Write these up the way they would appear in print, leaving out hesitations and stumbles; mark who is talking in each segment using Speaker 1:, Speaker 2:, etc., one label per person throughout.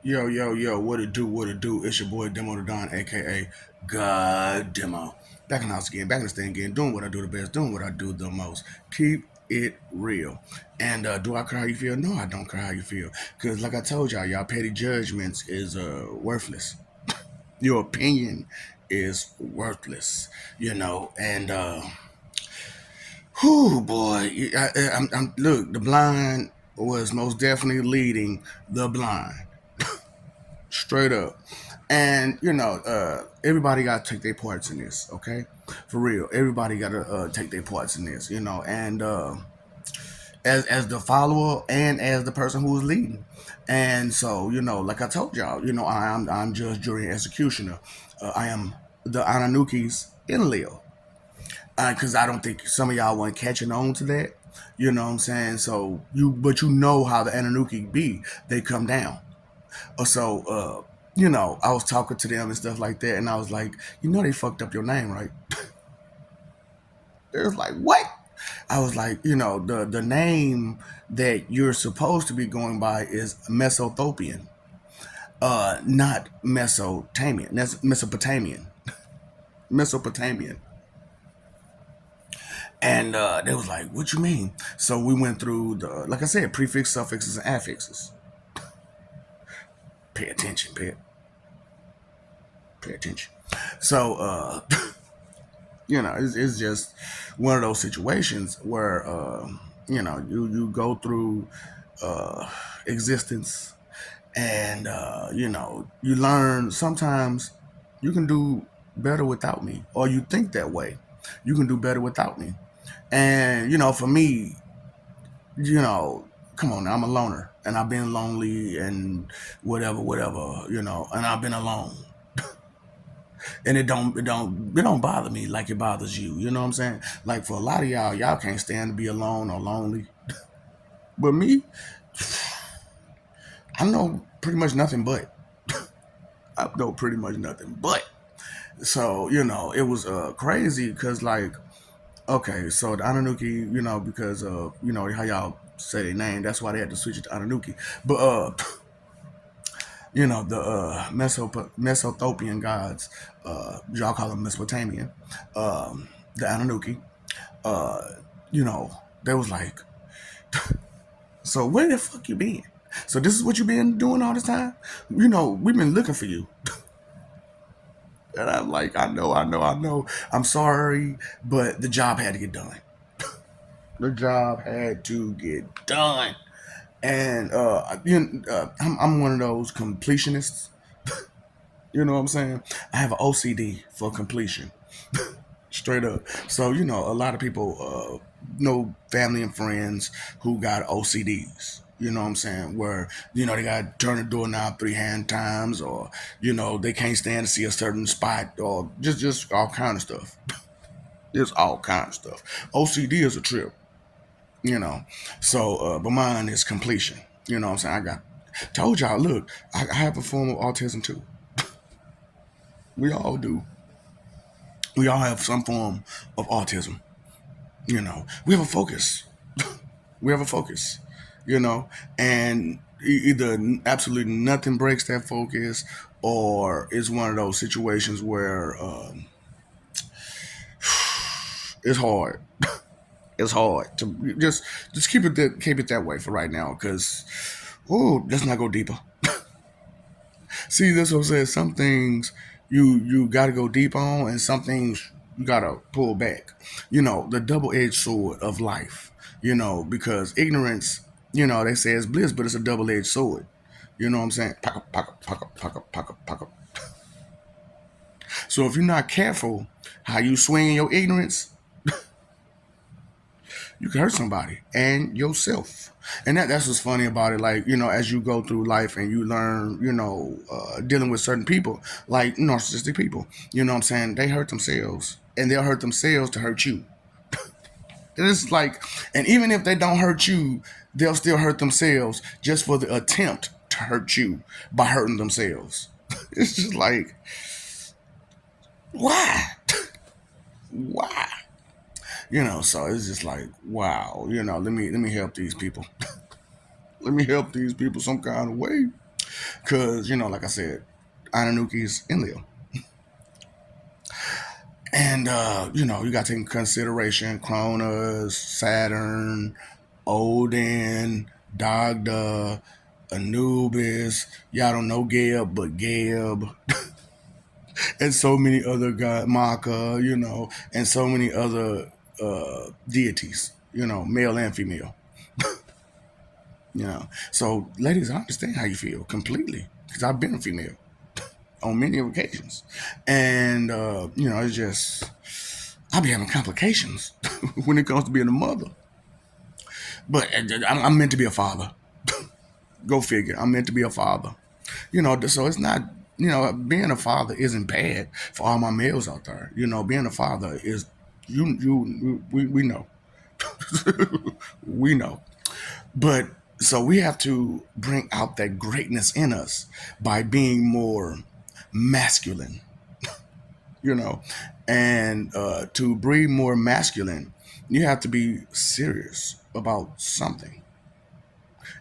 Speaker 1: Yo, yo, yo, what it do, what it do? It's your boy Demo the Don, aka God Demo. Back in the house again, back in the stand again, doing what I do the best, doing what I do the most. Keep it real. And do I care how you feel? No, I don't care how you feel. Because like I told y'all petty judgments is worthless. Your opinion is worthless, and whew, boy, look, the blind was most definitely leading the blind. Straight up. And everybody got to take their parts in this, okay? For real, everybody got to take their parts in this, and as the follower and as the person who is leading. And so, like I told y'all, I'm judge, jury, and executioner. I am the Ananukis in Leo, because I don't think some of y'all weren't catching on to that. You know what I'm saying? So but you know how the Ananuki be. They come down. So, I was talking to them and stuff like that, and I was like, they fucked up your name, right? They was like, what? I was like, the name that you're supposed to be going by is Mesothopian, not Mesotamian. That's Mesopatamian. Mesopatamian. And they was like, what you mean? So we went through like I said, prefix, suffixes, and affixes. Pay attention, pay attention. So, it's just one of those situations where you go through existence, and you learn sometimes you can do better without me, or you think that way. You can do better without me. And for me, come on now, I'm a loner, and I've been lonely and whatever, and I've been alone, and it don't bother me like it bothers you. You know what I'm saying? Like, for a lot of y'all can't stand to be alone or lonely. But me, I know pretty much nothing but. I know pretty much nothing but. So, it was crazy because, like, okay, so the Ananuki, because of, how y'all say their name, that's why they had to switch it to Ananuki. But the Mesothopian gods, y'all call them Mesopatamian, the Ananuki, uh, you know, they was like, so where the fuck you been? So this is what you been doing all this time? We've been looking for you. And I'm like, I know. I'm sorry, but the job had to get done. The job had to get done. And I'm one of those completionists. You know what I'm saying? I have an OCD for completion. Straight up. So, a lot of people know family and friends who got OCDs. You know what I'm saying? Where, they got to turn the doorknob 3 hand times, or, they can't stand to see a certain spot, or just all kind of stuff. There's all kind of stuff. OCD is a trip, you know. So, but mine is completion. You know what I'm saying? Told y'all, look, I have a form of autism too. We all do. We all have some form of autism. We have a focus. We have a focus, and either absolutely nothing breaks that focus, or it's one of those situations where it's hard. It's hard to just keep it that way for right now, because let's not go deeper. See, that's what I'm saying. Some things you got to go deep on, and some things you got to pull back. The double-edged sword of life. Because ignorance, they say it's bliss, but it's a double-edged sword. You know what I'm saying? Pocket, pocket, pocket, pocket, pocket, pocket. So if you're not careful how you swing in your ignorance, you can hurt somebody and yourself. And that's what's funny about it. Like, as you go through life and you learn, dealing with certain people, like narcissistic people, you know what I'm saying? They hurt themselves, and they'll hurt themselves to hurt you. And it's like, and even if they don't hurt you, they'll still hurt themselves just for the attempt to hurt you by hurting themselves. It's just like, why? Why? So it's just like, wow, let me help these people. Let me help these people some kind of way. Because, like I said, Ananuki's in Leo. And, you got to take into consideration Cronus, Saturn, Odin, Dagda, Anubis. Y'all don't know Geb, but Geb, and so many other gods, Maka, and so many other deities, male and female. So, ladies, I understand how you feel completely because I've been a female on many occasions, and it's just I be having complications when it comes to being a mother. But I'm meant to be a father. Go figure. I'm meant to be a father. So it's not. Being a father isn't bad for all my males out there. Being a father is we know. We know. But so we have to bring out that greatness in us by being more masculine, you know, and to breed more masculine, you have to be serious about something,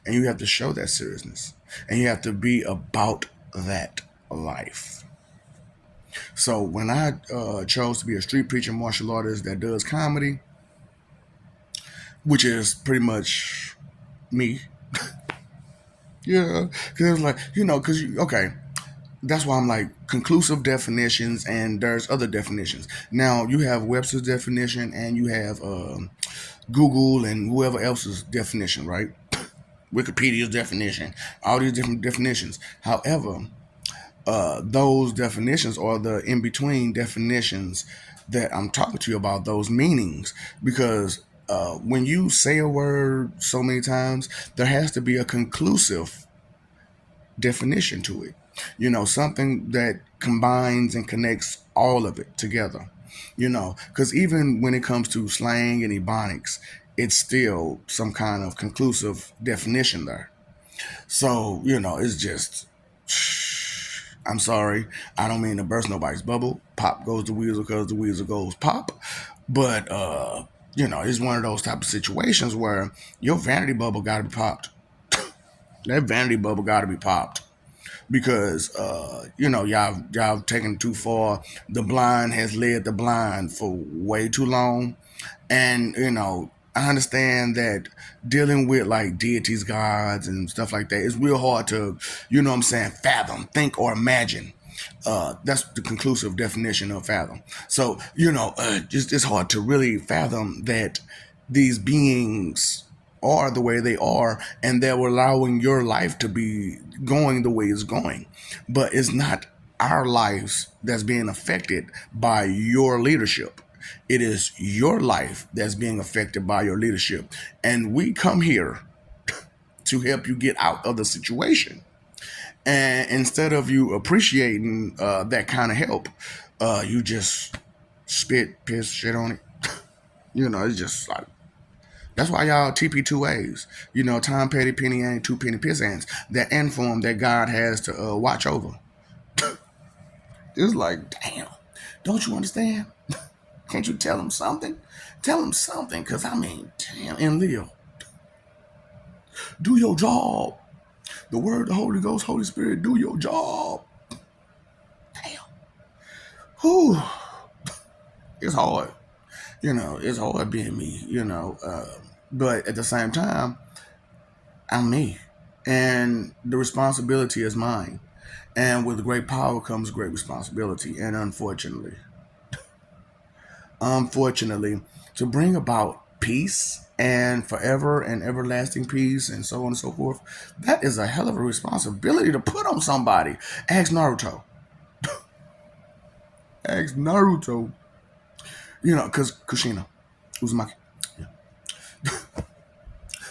Speaker 1: and you have to show that seriousness, and you have to be about that life. So when I chose to be a street preacher martial artist that does comedy, which is pretty much me, yeah, because it was like, because okay, that's why I'm like conclusive definitions, and there's other definitions. Now you have Webster's definition, and you have Google and whoever else's definition, right? Wikipedia's definition, all these different definitions. However, those definitions are the in between definitions that I'm talking to you about, those meanings, because when you say a word so many times, there has to be a conclusive definition to it. Something that combines and connects all of it together. Because even when it comes to slang and ebonics, it's still some kind of conclusive definition there. So, it's just, I'm sorry, I don't mean to burst nobody's bubble. Pop goes the weasel because the weasel goes pop. But, it's one of those type of situations where your vanity bubble got to be popped. That vanity bubble got to be popped because y'all taken too far. The blind has led the blind for way too long, and I understand that dealing with like deities, gods, and stuff like that is real hard to what I'm saying, fathom, think, or imagine. That's the conclusive definition of fathom. So just it's hard to really fathom that these beings are the way they are, and they're allowing your life to be going the way it's going. But it's not our lives that's being affected by your leadership. It is your life that's being affected by your leadership. And we come here to help you get out of the situation. And instead of you appreciating that kind of help, you just spit, piss, shit on it. It's just like, that's why y'all TP2As. Tom Petty, Penny ain't two penny piss ants. That inform that God has to watch over. It's like, damn, don't you understand? Can't you tell him something? Tell him something, because I mean, damn, in Leo, do your job. The word, the Holy Ghost, Holy Spirit, do your job. Damn. Whew. It's hard. It's hard being me, but at the same time, I'm me. And the responsibility is mine. And with great power comes great responsibility. And unfortunately, to bring about peace and forever and everlasting peace and so on and so forth, that is a hell of a responsibility to put on somebody. Ask Naruto. Ask Naruto. Because Kushina, Uzumaki, yeah.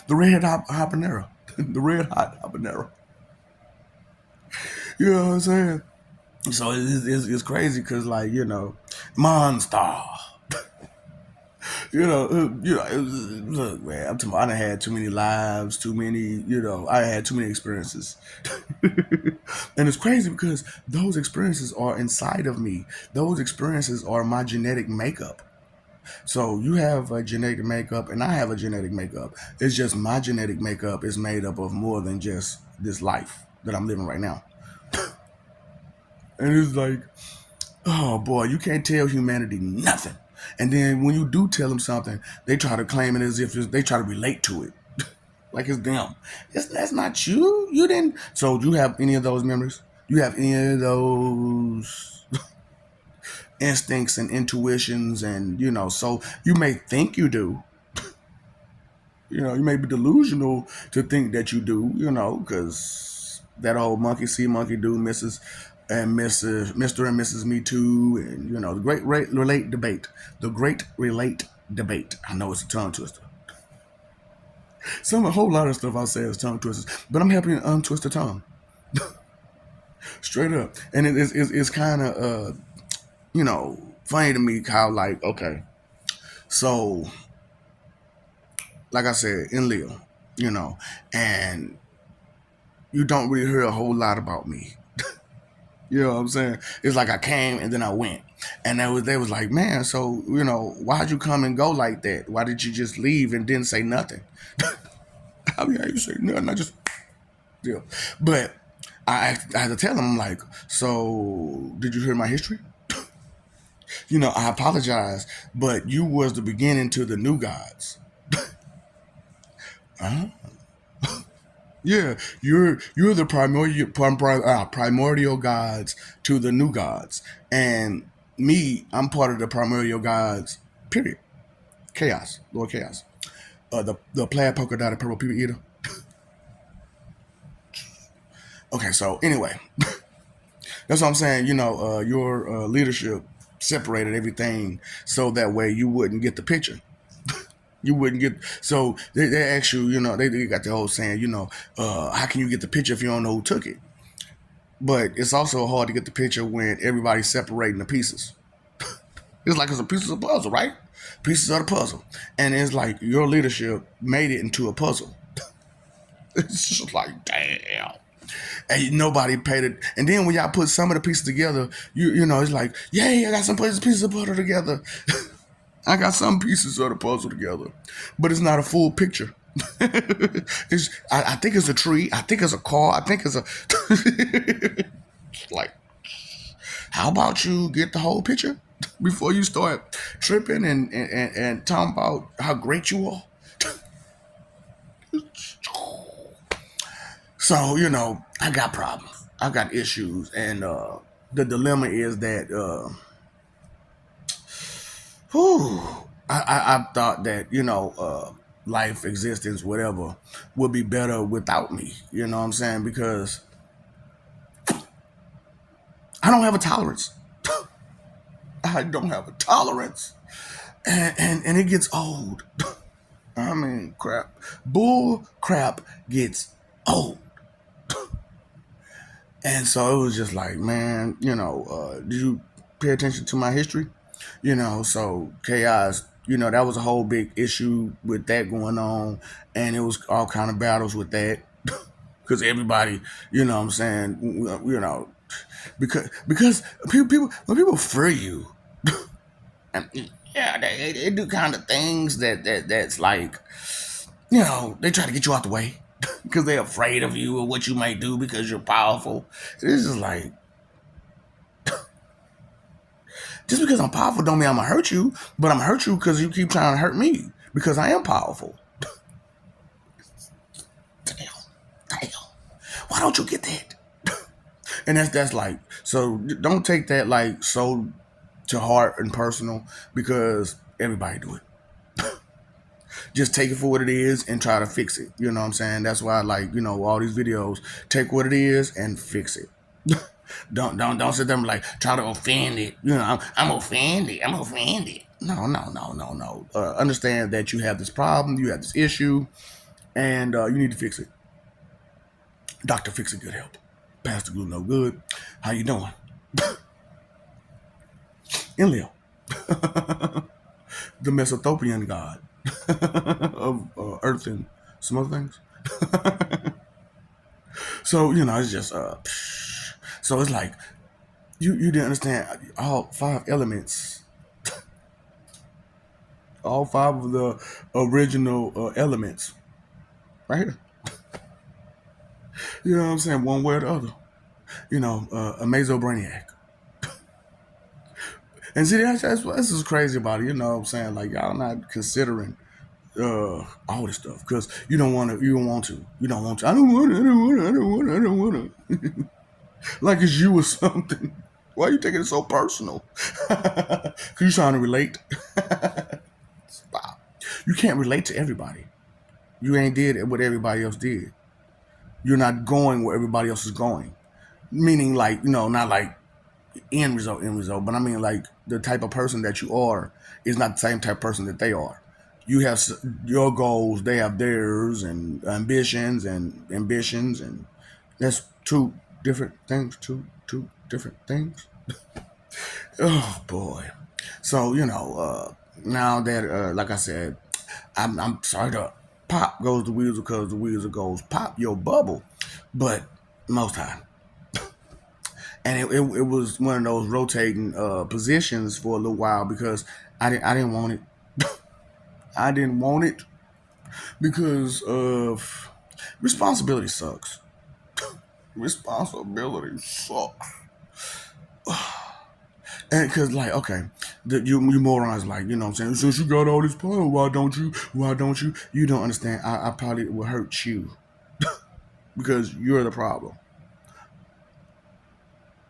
Speaker 1: The red habanero. The red hot habanero. You know what I'm saying? So it's crazy because, like, monster. Look, man, I done had too many lives, too many, I had too many experiences. And it's crazy because those experiences are inside of me. Those experiences are my genetic makeup. So you have a genetic makeup, and I have a genetic makeup. It's just my genetic makeup is made up of more than just this life. that I'm living right now. And it's like, oh boy, you can't tell humanity nothing. And then when you do tell them something, they try to claim it as if they try to relate to it, like it's them. That's not you. You didn't. So do you have any of those memories? You have any of those instincts and intuitions, and so you may think you do. You may be delusional to think that you do. Because that old monkey see, monkey do, Mrs. and Mrs. Mr. and Mrs. Me Too, and the great relate debate. The great relate debate. I know it's a tongue twister. A whole lot of stuff I say is tongue twisters, but I'm helping you untwist the tongue, straight up. And it's kind of funny to me how, like, okay, so like I said, in Leo, you know, and you don't really hear a whole lot about me. You know what I'm saying? It's like I came and then I went. And they was like, man, so, why'd you come and go like that? Why did you just leave and didn't say nothing? I mean, I didn't say nothing. I just, yeah. But I had to tell them, I'm like, so did you hear my history? I apologize, but you was the beginning to the new gods. Huh? Yeah, you're the primordial gods to the new gods, and me, I'm part of the primordial gods. Period. Chaos, Lord Chaos. The plaid polka dotted purple people eater. Okay, so anyway, that's what I'm saying. Your leadership separated everything so that way you wouldn't get the picture. You wouldn't get. So they ask you, they got the whole saying, how can you get the picture if you don't know who took it? But it's also hard to get the picture when everybody's separating the pieces. It's like it's a piece of the puzzle, right? Pieces of the puzzle. And it's like your leadership made it into a puzzle. It's just like, damn. And nobody paid it. And then when y'all put some of the pieces together, it's like, yay, I got some pieces of puzzle together. I got some pieces of the puzzle together. But it's not a full picture. I think it's a tree. I think it's a car. I think it's a like, how about you get the whole picture before you start tripping and talking about how great you are? So, I got problems. I got issues. And the dilemma is that whew, I thought that, life, existence, whatever, would be better without me. You know what I'm saying? Because I don't have a tolerance. I don't have a tolerance. And it gets old. I mean, crap. Bull crap gets old. And so it was just like, man, did you pay attention to my history? So chaos, that was a whole big issue with that going on. And it was all kind of battles with that. Because everybody, what I'm saying, because people when people free you, and yeah, they do kind of things that's like, they try to get you out the way because they're afraid of you or what you might do because you're powerful. So this is like, just because I'm powerful don't mean I'm gonna hurt you, but I'm gonna hurt you because you keep trying to hurt me because I am powerful. Damn, damn. Why don't you get that? And that's like, so don't take that like so to heart and personal because everybody do it. Just take it for what it is and try to fix it. You know what I'm saying? That's why I like, all these videos. Take what it is and fix it. Don't sit there and like try to offend it. I'm offended. I'm offended. No. Understand that you have this problem, you have this issue, and you need to fix it. Doctor Fix It, good help. Pastor Glue, no good. How you doing? In Leo, the Mesothopian god of Earth and some other things. So it's just so it's like you didn't understand all 5 elements, all 5 of the original elements, right here. You know what I'm saying? One way or the other. A mesobrainiac. And see, that's what this is crazy about it. You know what I'm saying? Like, y'all not considering all this stuff because you don't want to. You don't want to. You don't want to. I don't want to. I don't want to. I don't want to. I don't want to. Like it's you or something. Why are you taking it so personal? Cause you trying to relate. Stop. You can't relate to everybody. You ain't did what everybody else did. You're not going where everybody else is going. Meaning, like, not like end result, but I mean, like, the type of person that you are is not the same type of person that they are. You have your goals, they have theirs, and ambitions, and that's two different things. Two different things. Oh boy. So now that like I said, I'm sorry to pop goes the weasel because the weasel goes pop your bubble, but most time. And it was one of those rotating positions for a little while because I didn't want it. I didn't want it because of responsibility sucks. Responsibility sucks. And because, like, okay, you morons, like, you know what I'm saying? Since you got all this power, why don't you? Why don't you? You don't understand. I probably will hurt you because you're the problem.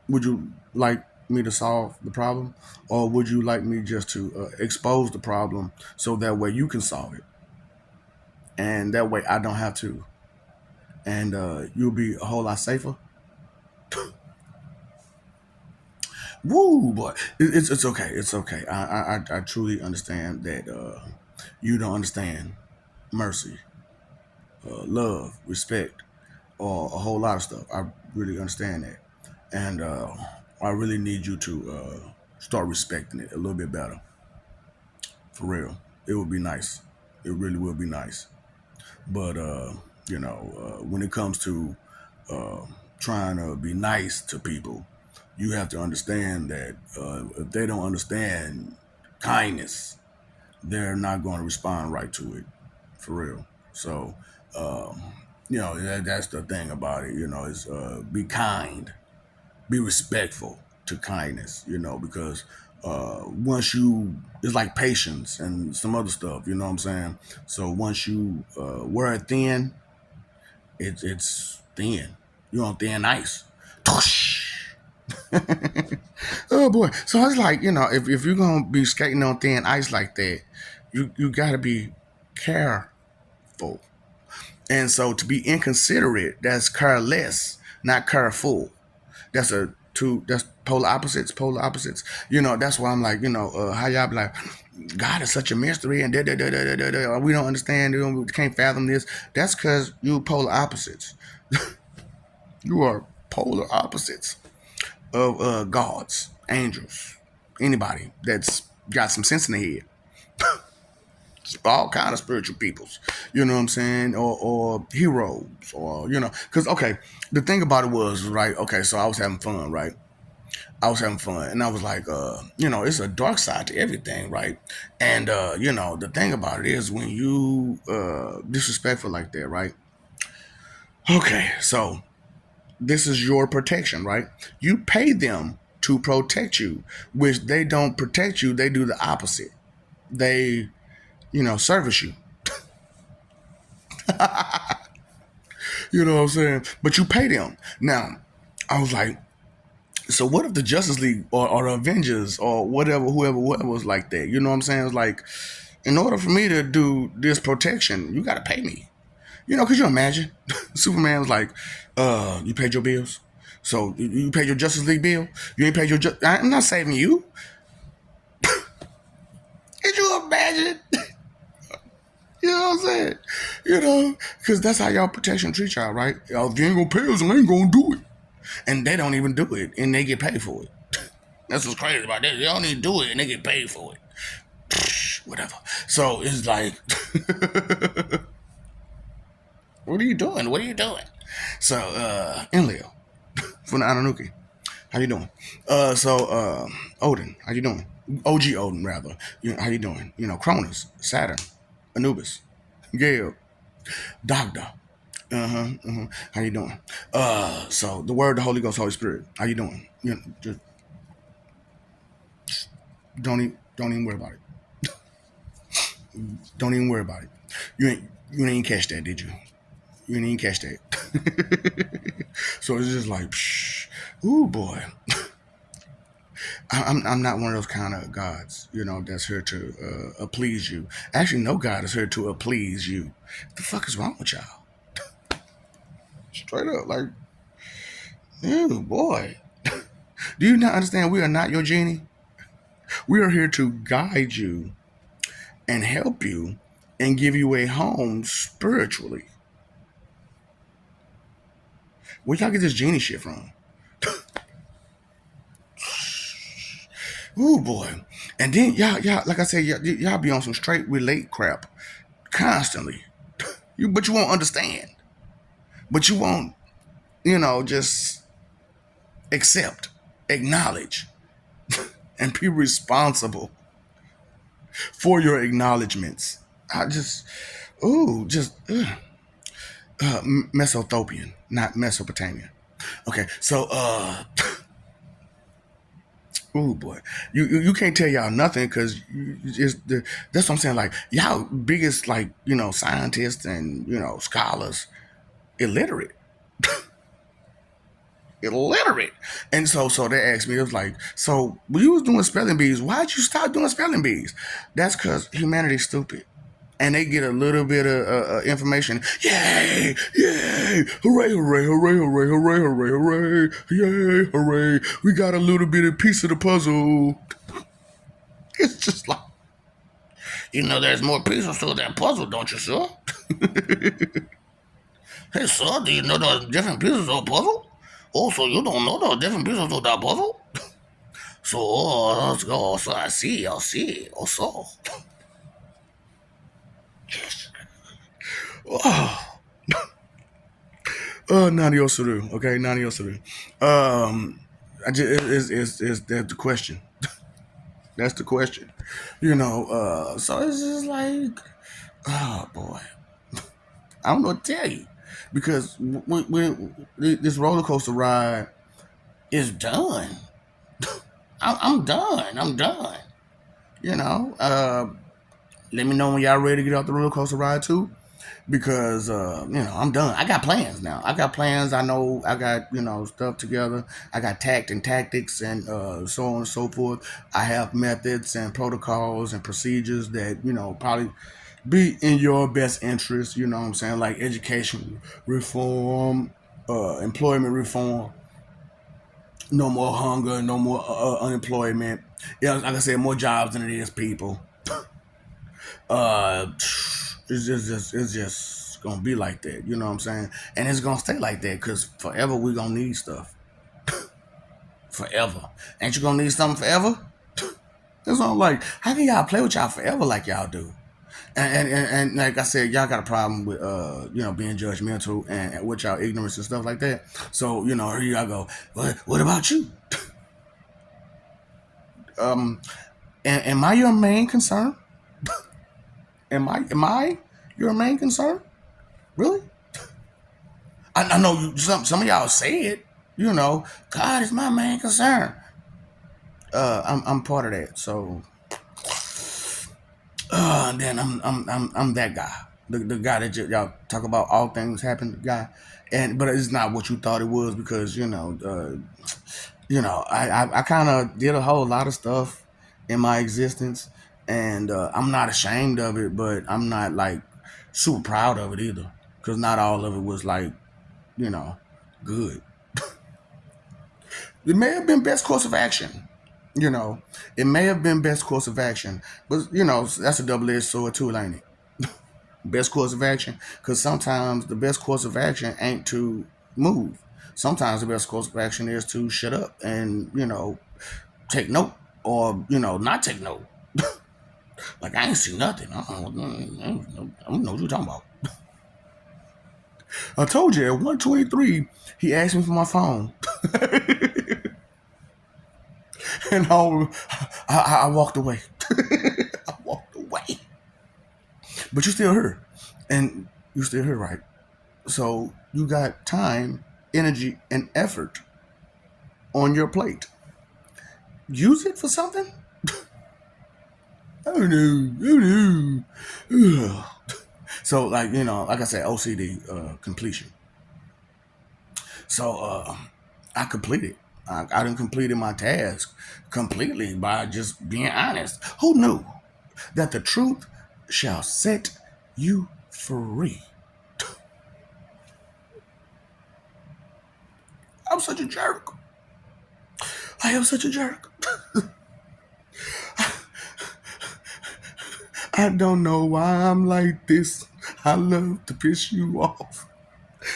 Speaker 1: Would you like me to solve the problem? Or would you like me just to expose the problem so that way you can solve it? And that way I don't have to. And you'll be a whole lot safer. Woo, boy. It's okay. It's okay. I truly understand that you don't understand mercy, love, respect, or a whole lot of stuff. I really understand that, and I really need you to start respecting it a little bit better. For real, it would be nice. It really will be nice. But when it comes to uh, trying to be nice to people, you have to understand that if they don't understand kindness, they're not going to respond right to it, for real. So, um, that's the thing about it. Is be kind, be respectful to kindness. Because once you, it's like patience and some other stuff. You know what I'm saying? So once you wear it thin, it's thin. You're on thin ice. Oh boy. So it's like, if you're gonna be skating on thin ice like that, you gotta be careful. And so to be inconsiderate, that's careless, not careful. That's polar opposites, polar opposites. That's why I'm like, how y'all be like, God is such a mystery and we don't understand, we can't fathom this. That's because you polar opposites. You are polar opposites of gods, angels, anybody that's got some sense in the head. All kind of spiritual peoples, you know what I'm saying, or heroes, or because okay, the thing about it was right. Okay, so I was having fun, right? I was having fun, and I was like, it's a dark side to everything, right? And the thing about it is when you disrespectful like that, right? Okay, so this is your protection, right? You pay them to protect you, which they don't protect you. They do the opposite. They, service you. You know what I'm saying? But you pay them. Now, I was like, so what if the Justice League or the Avengers or whoever was like that? You know what I'm saying? It's like, in order for me to do this protection, you got to pay me. Could you imagine? Superman was like, you paid your bills? So you paid your Justice League bill? You ain't paid your I'm not saving you. Could you imagine? You know what I'm saying? Because that's how y'all protection treat y'all, right? Y'all, if you ain't gonna pay us, I ain't gonna do it. And they don't even do it, and they get paid for it. That's what's crazy about that. They don't even do it, and they get paid for it. Whatever. So it's like, what are you doing? What are you doing? So, Enlil from the Ananuki. How you doing? Odin, how you doing? OG Odin, rather. How you doing? Cronus, Saturn, Anubis, Gale, Dagda, How you doing? So the word, the Holy Ghost, Holy Spirit. How you doing? You know, just don't even worry about it. Don't even worry about it. You ain't catch that, did you? You didn't even catch that. So it's just like, psh, ooh boy. I'm not one of those kind of gods, that's here to please you. Actually, no God is here to please you. What the fuck is wrong with y'all? Straight up, like, ew, boy. Do you not understand? We are not your genie. We are here to guide you and help you and give you a home spiritually. Where y'all get this genie shit from? Ooh boy. And then y'all, like I said, y'all be on some straight relate crap constantly. But you won't understand. But you won't, just accept, acknowledge, and be responsible for your acknowledgments. I just, ooh, just Mesothopian, not Mesopatamian. Okay, so oh boy, you can't tell y'all nothing because that's what I'm saying. Like y'all biggest scientists and scholars illiterate, illiterate, and so they asked me, it was like, so when you was doing spelling bees, why'd you stop doing spelling bees? That's because humanity's stupid. And they get a little bit of information. Yay! Yay! Hooray! Hooray! Hooray! Hooray! Hooray! Hooray! Hooray! Yay! Hooray! We got a little bit of piece of the puzzle. It's just like, there's more pieces to that puzzle, don't you, sir? Hey, sir, do you know there's different pieces of the puzzle? Also, you don't know there's different pieces of that puzzle? So, let's go. So, I see. Also. Yes. Oh. Nani Osuru. Okay, Nani Osuru. I just is that's the question. That's the question. So it's just like, oh boy, I don't know what to tell you because this roller coaster ride is done. I'm done. I'm done. You know, uh, Let me know when y'all ready to get off the roller coaster ride too. Because I'm done. I got plans now. I got plans. I know I got stuff together. I got tact and tactics and so on and so forth. I have methods and protocols and procedures that probably be in your best interest. You know what I'm saying, like education reform, employment reform. No more hunger. No more unemployment. Yeah, like I said, more jobs than it is people. uh it's just gonna be like that, you know what I'm saying? And it's gonna stay like that because forever we gonna need stuff. Forever. Ain't you gonna need something forever? That's what I'm like. How can y'all play with y'all forever like y'all do? And like I said, y'all got a problem with being judgmental and with y'all ignorance and stuff like that. So here y'all go. What about you? um am I your main concern? Am I your main concern? Really? I know some of y'all say it. God is my main concern. I'm part of that. So, then I'm that guy, the guy that y'all talk about all things happen guy, but it's not what you thought it was because I kind of did a whole lot of stuff in my existence, and I'm not ashamed of it, but I'm not like super proud of it either because not all of it was like good. It may have been best course of action. It may have been best course of action, but that's a double-edged sword too, ain't it? Best course of action, because sometimes the best course of action ain't to move. Sometimes the best course of action is to shut up and take note or not take note. Like I ain't see nothing. I don't know what you're talking about. I told you at 1:23 he asked me for my phone. And I walked away. I walked away. But you still here. And you still here, right? So you got time, energy, and effort on your plate. Use it for something. I don't know. I don't know. Ugh. So, like, like I said, OCD, completion. So I completed. I didn't completed my task completely by just being honest. Who knew that the truth shall set you free? I'm such a jerk. I am such a jerk. I don't know why I'm like this. I love to piss you off.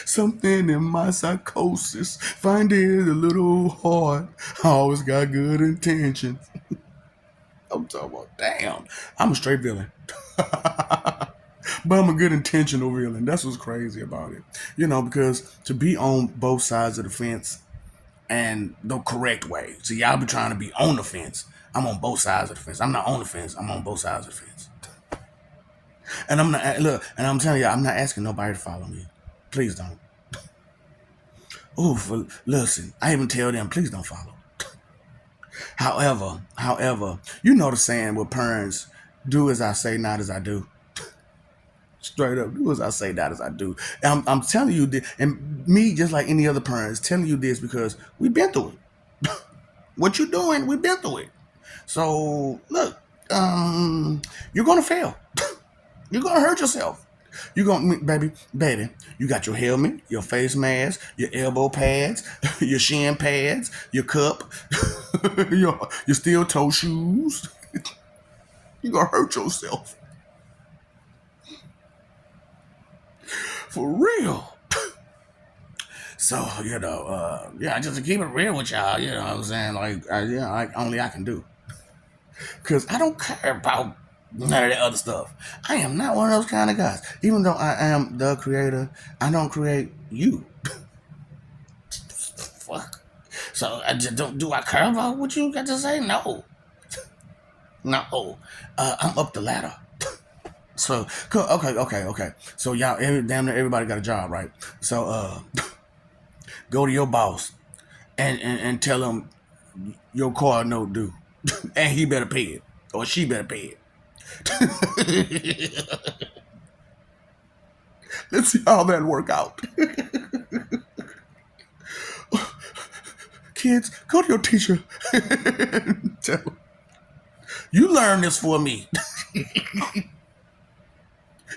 Speaker 1: Something in my psychosis. Find it a little hard. I always got good intentions. I'm talking about, damn, I'm a straight villain. But I'm a good intentional villain. That's what's crazy about it. Because to be on both sides of the fence and the correct way. See, y'all be trying to be on the fence. I'm on both sides of the fence. I'm not on the fence. I'm on both sides of the fence. And I'm not, look, and I'm telling you, I'm not asking nobody to follow me. Please don't. Oh, listen, I even tell them, please don't follow. However, you know the saying with parents, do as I say, not as I do. Straight up, do as I say, not as I do. And I'm telling you this, and me, just like any other parents, telling you this because we've been through it. What you doing, we've been through it. So, look, you're going to fail. You're going to hurt yourself. You're going to, baby, you got your helmet, your face mask, your elbow pads, your shin pads, your cup, your steel toe shoes. You're going to hurt yourself. For real. So, yeah, just to keep it real with y'all, you know what I'm saying? Like only I can do. Because I don't care about none of that other stuff. I am not one of those kind of guys. Even though I am the creator, I don't create you. Fuck. So I just don't. Do I care about what you got to say? No. No. I'm up the ladder. So okay. So y'all, damn near everybody got a job, right? So go to your boss and tell him your car no due, and he better pay it or she better pay it. Let's see how that work out. Kids, go to your teacher and tell him, you learn this for me.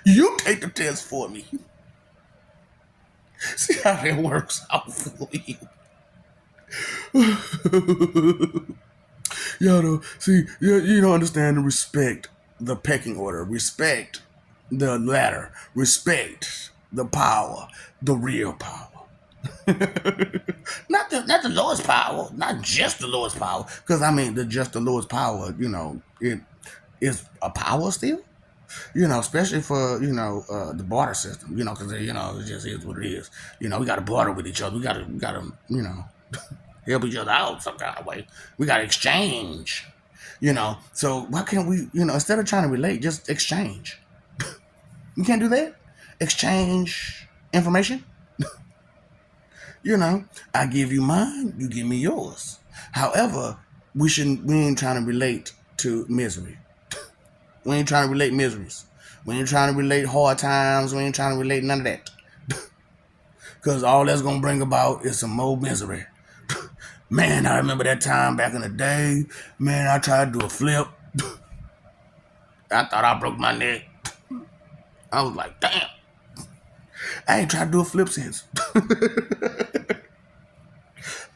Speaker 1: You take the test for me. See how that works out for you. See, you don't understand the respect, the pecking order, respect the ladder, respect the power, the real power. Not the lowest power, not just the lowest power, because I mean the lowest power, it is a power still, especially for the barter system, because it just is what it is. We got to barter with each other. We got to help each other out some kind of way. We got to exchange. So why can't we, instead of trying to relate, just exchange? You can't do that. Exchange information. I give you mine, you give me yours. However, we ain't trying to relate to misery. We ain't trying to relate miseries. We ain't trying to relate hard times. We ain't trying to relate none of that. Because all that's going to bring about is some more misery. Man, I remember that time back in the day. Man, I tried to do a flip. I thought I broke my neck. I was like, damn. I ain't tried to do a flip since.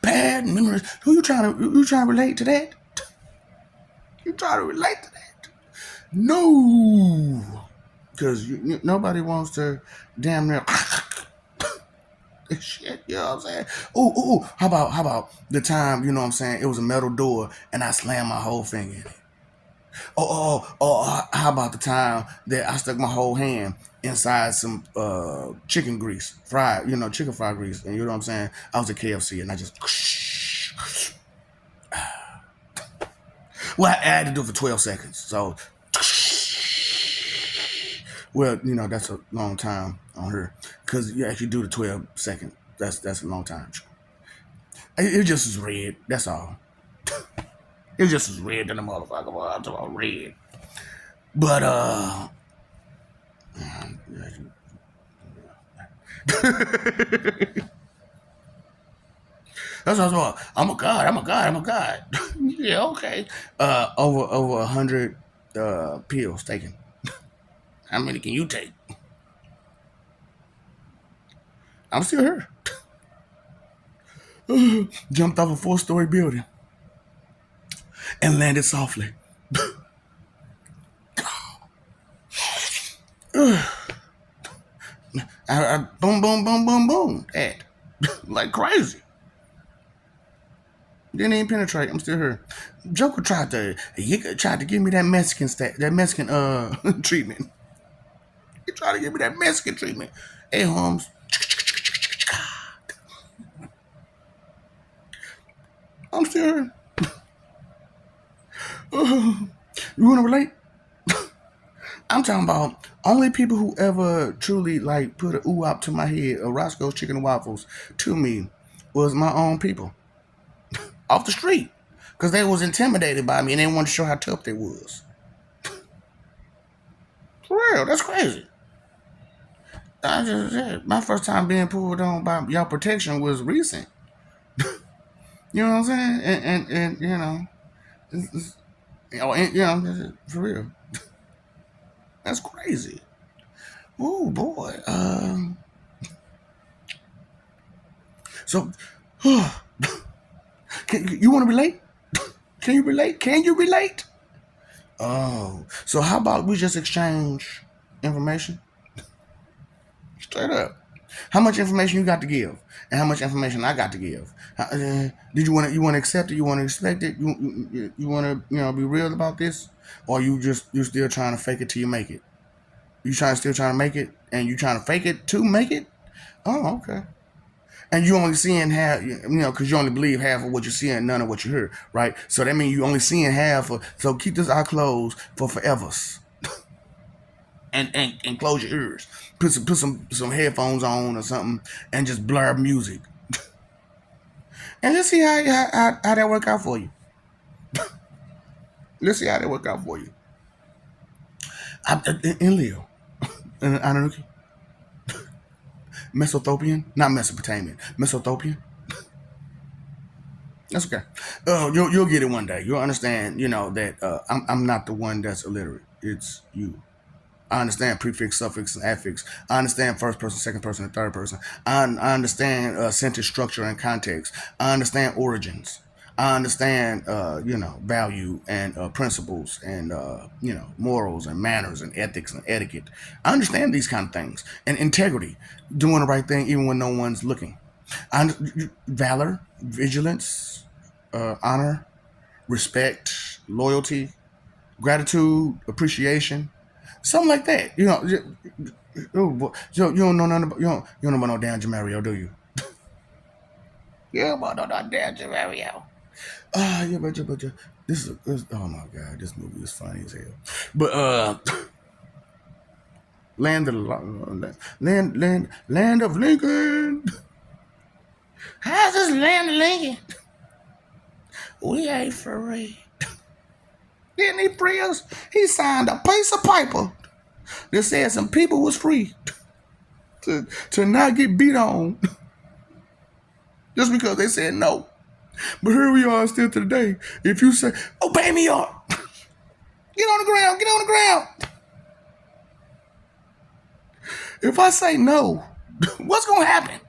Speaker 1: Bad memories. Who you trying to relate to that? You trying to relate to that? No. Because nobody wants to damn near shit, you know what I'm saying? Ooh, how about the time, you know what I'm saying, it was a metal door and I slammed my whole finger in it. How about the time that I stuck my whole hand inside some chicken grease, chicken fried grease, and you know what I'm saying? I was at KFC and I just well, I had to do it for 12 seconds. So well, that's a long time on her. because you actually do the 12 second. That's a long time. It just is red. That's all. It just is red than the motherfucker. Boy, I'm talking about red. But that's what I was about. I'm a god. I'm a god. I'm a god. Yeah, okay. Over 100 pills taken. How many can you take? I'm still here. Jumped off a 4-story building and landed softly. I boom, boom, boom, boom, boom. That. Like crazy. Didn't even penetrate. I'm still here. Joker tried to give me that Mexican treatment. He tried to give me that Mexican treatment. Hey Holmes. I'm still here. You wanna relate? I'm talking about only people who ever truly like put a ooh up to my head or Roscoe's Chicken and Waffles to me was my own people. Off the street. Because they was intimidated by me and they wanted to show how tough they was. For real, that's crazy. I just said, my first time being pulled on by y'all protection was recent. You know what I'm saying? And you know, for real. That's crazy. Oh boy. So, you want to relate? Can you relate? Can you relate? Oh, so how about we just exchange information? Straight up. How much information you got to give, and how much information I got to give? Did you want to accept it? You want to expect it? You want to be real about this, or you still trying to fake it till you make it? You still trying to make it, and you trying to fake it to make it? Oh, okay. And you only seeing half, because you only believe half of what you see and none of what you hear, right? So that means you only seeing half. So keep this eye closed for forevers, and close your ears. Put some headphones on or something, and just blur music, and let's see how that work out for you. Let's see how that work out for you. In Leo, in Anunnaki, Mesothopian, not Mesopatamian, Mesothopian. That's okay. You'll get it one day. You'll understand. That I'm not the one that's illiterate. It's you. I understand prefix, suffix, and affix. I understand first person, second person, and third person. I understand sentence structure and context. I understand origins. I understand, value and principles and, morals and manners and ethics and etiquette. I understand these kind of things. And integrity, doing the right thing even when no one's looking. Valor, vigilance, honor, respect, loyalty, gratitude, appreciation, something like that. You don't know nothing about you don't know about no damn Jamario, do you? Yeah, about no damn Jamario. Yeah, but oh my god, this movie is funny as hell. But land of land of Lincoln. How's this land of Lincoln? We ain't free. Didn't he free us? He signed a piece of paper that said some people was free to not get beat on just because they said no. But here we are still to the day. If you say, obey me up, get on the ground, get on the ground. If I say no, what's going to happen?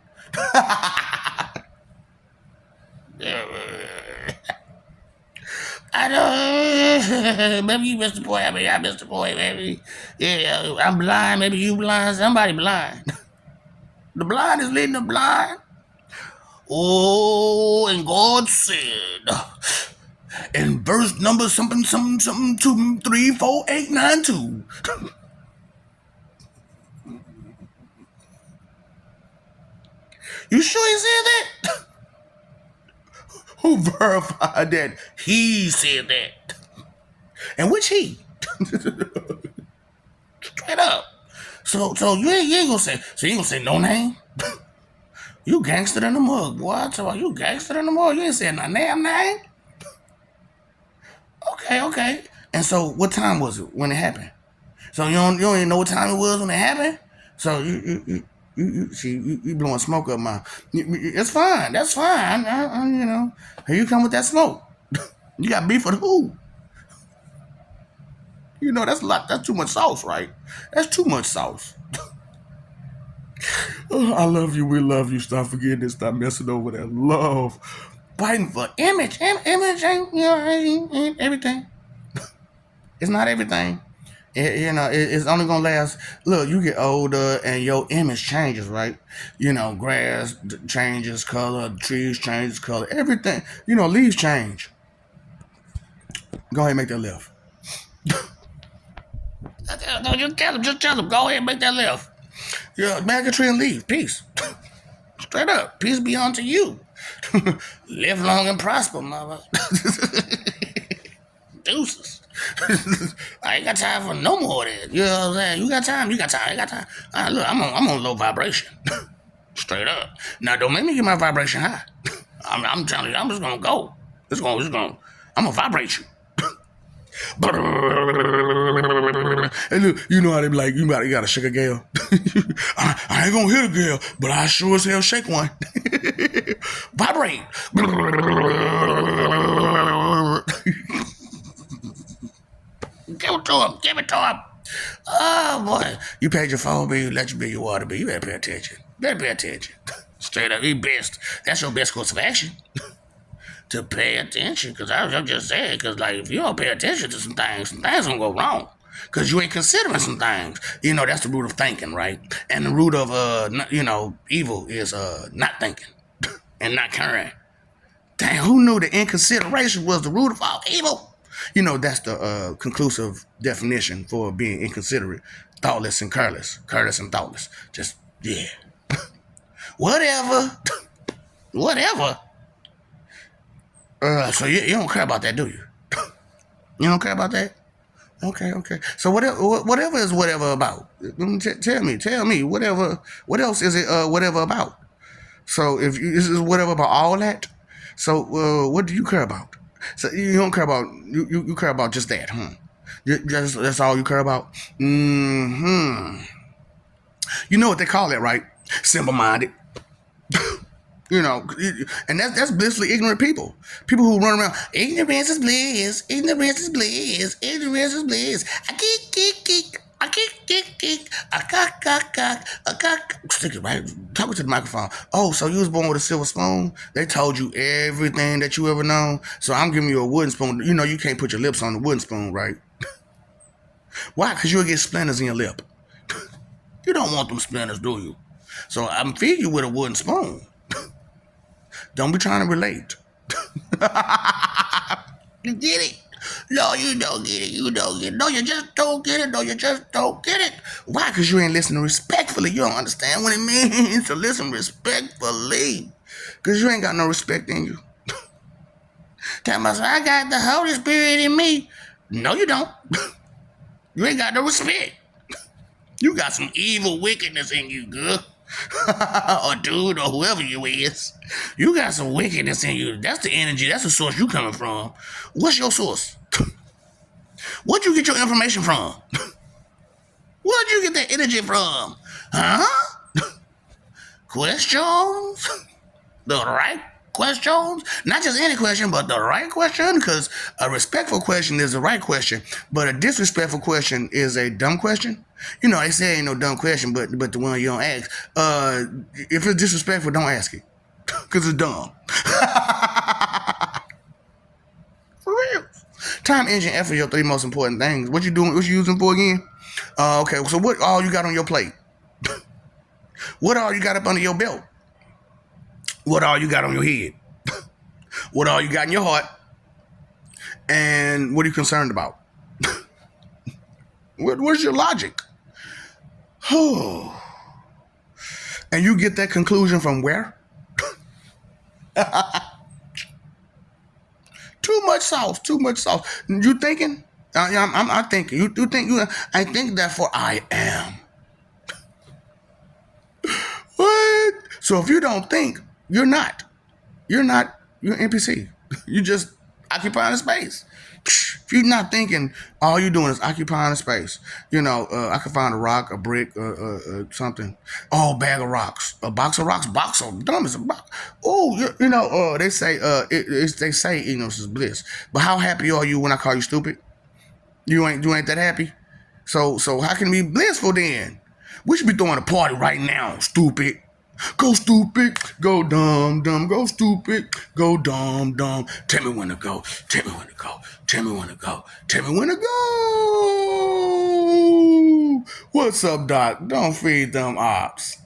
Speaker 1: I know. Maybe you missed the point. I mean, I missed the point, maybe. Yeah, I'm blind. Maybe you blind. Somebody blind. The blind is leading the blind. Oh, and God said, in verse number something 2, 3, 4, 8, 9, 2. You sure he said that? Who verified that he said that? And which he? Straight up. So you ain't gonna say, so you ain't gonna say no name? You gangster in the mug, boy. So you gangster in the mug. You ain't saying my damn name. Okay. And so what time was it when it happened? So you don't even know what time it was when it happened? So you blowing smoke up my. It's fine. That's fine. You know, here you come with that smoke. You got beef with who? You know that's a lot. That's too much sauce, right? That's too much sauce. Oh, I love you. We love you. Stop forgetting this. Stop messing over that love. Fighting for image. Image ain't, you know, ain't everything. It's not everything. It's only gonna last. Look, you get older and your image changes, right? You know, grass changes color, trees changes color, everything. You know, leaves change. Go ahead and make that left. No, just tell them. Go ahead and make that left. Yeah, bag a tree and leave. Peace. Straight up. Peace be unto you. Live long and prosper, mother. Deuces. I ain't got time for no more of that. You know what I'm saying? You got time. I got time. Look, I'm on low vibration. Straight up. Now, don't make me get my vibration high. I'm telling you, I'm just gonna go. I'm gonna vibrate you. And look, you know how they be like, you gotta shake a gale. I ain't gonna hit a gale, but I sure as hell shake one. Vibrate. Give it to him. Oh boy, you paid your phone bill, you let your bill, your water bill. You better pay attention. Straight up, you best. That's your best course of action. To pay attention, because I'm just saying, because like if you don't pay attention to some things gonna go wrong. Because you ain't considering some things. You know, that's the root of thinking, right? And the root of evil is not thinking and not caring. Dang, who knew that inconsideration was the root of all evil? You know, that's the conclusive definition for being inconsiderate, thoughtless and careless and thoughtless. Just yeah. Whatever. So you don't care about that, do you? You don't care about that? Okay. So whatever is whatever about? Tell me, whatever. What else is it? Whatever about? So if this is whatever about all that, so what do you care about? So you don't care about you care about just that, huh? That's all you care about. Hmm. You know what they call it, right? Simple-minded. You know, and that's blissfully ignorant people. People who run around, ignorance is bliss. I stick it right. Talk to the microphone. Oh, so you was born with a silver spoon? They told you everything that you ever known. So I'm giving you a wooden spoon. You know you can't put your lips on the wooden spoon, right? Why? Because you'll get splinters in your lip. You don't want them splinters, do you? So I'm feeding you with a wooden spoon. Don't be trying to relate. You get it? No, you don't get it. You don't get it. No, you just don't get it. Why? Because you ain't listening respectfully. You don't understand what it means to listen respectfully. Because you ain't got no respect in you. Tell myself, I got the Holy Spirit in me. No, you don't. You ain't got no respect. You got some evil wickedness in you, girl. Or dude, or whoever you is. You got some wickedness in you. That's the energy. That's the source you coming from. What's your source? Where'd you get your information from? Where'd you get that energy from? Huh? Questions? The right questions? Not just any question, but the right question? Because a respectful question is the right question, but a disrespectful question is a dumb question. You know, they say ain't no dumb question, but the one you don't ask. If it's disrespectful, don't ask it. Because it's dumb. For real. Time, engine, effort, your three most important things. What you doing? What you using for again? Okay, so what all you got on your plate? What all you got up under your belt? What all you got on your head? What all you got in your heart? And what are you concerned about? Where's your logic? And you get that conclusion from where? Too much sauce. You thinking? I'm thinking. You think? I think therefore I am. So if you don't think, you're not. You're not. You're an NPC. You just occupying a space. If you're not thinking, all you're doing is occupying a space. I could find a rock, a brick, something. Oh, bag of rocks, a box of rocks. Box of dumb as a box. Oh, they say, they say ignorance is bliss. But how happy are you when I call you stupid? You ain't that happy. So how can it be blissful then? We should be throwing a party right now, stupid. Go stupid, go dumb, dumb, go stupid, go dumb, dumb. Tell me when to go, tell me when to go, tell me when to go, tell me when to go. What's up, Doc? Don't feed them ops.